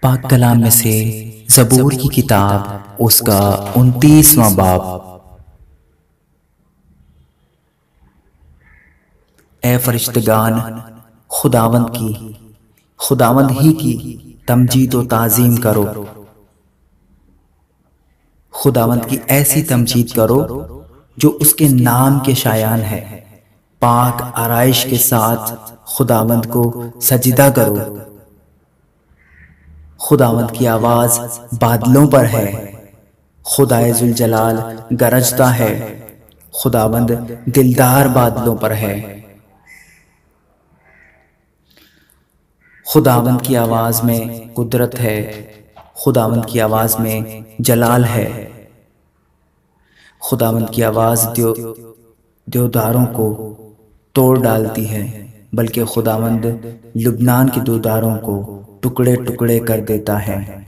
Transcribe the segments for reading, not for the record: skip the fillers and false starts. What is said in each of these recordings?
पाक कलाम में से ज़बूर की किताब उसका 29वां बाब। ए फरिश्तगान, खुदावंद ही की तमजीद व ताज़ीम करो। खुदावंद की ऐसी तमजीद करो जो उसके नाम के शायान है। पाक आराइश के साथ खुदावंद को सजदा करो। खुदावंद की आवाज़ बादलों पर है। खुदाए जुल जलाल गरजता है। खुदावंद दिलदार बादलों पर है। खुदावंद की आवाज़ में कुदरत है। खुदावंद की आवाज़ में जलाल है। खुदावंद की आवाज़ देवदारों को तोड़ डालती है, बल्कि खुदावंद लुबनान के देवदारों को टुकड़े टुकड़े कर देता है।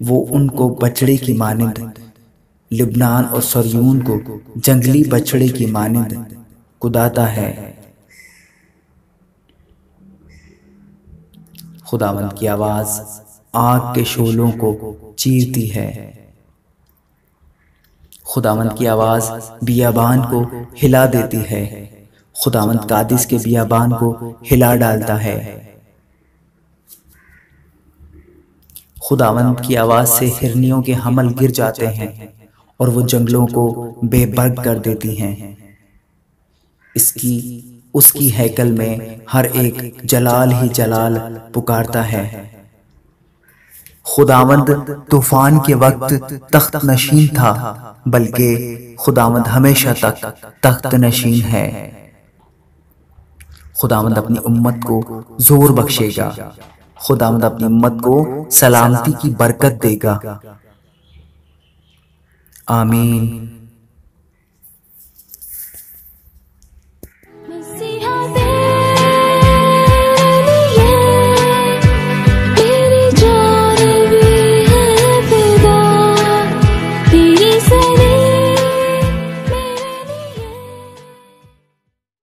वो उनको बछड़े की मानिंद, लुबनान और सरयून को जंगली बछड़े की मानिंद कुदाता है। खुदावंद की आवाज़ आग के शोलों को चीरती है। खुदावंद की आवाज़ बियाबान को हिला देती है। खुदावंद कादिस के बियाबान को हिला डालता है। खुदावंद की आवाज़ से हिरनियों के हमल गिर जाते हैं और वो जंगलों को बेबर्ग कर देती हैं। उसकी हैकल में हर एक जलाल ही जलाल पुकारता है। खुदावंद तूफान के वक्त तख्त नशीन था, बल्कि खुदावंद हमेशा तक तख्त नशीन है। खुदावंद अपनी उम्मत को जोर बख्शेगा। खुदावंद अपनी उम्मत को सलामती की बरकत देगा। आमीन।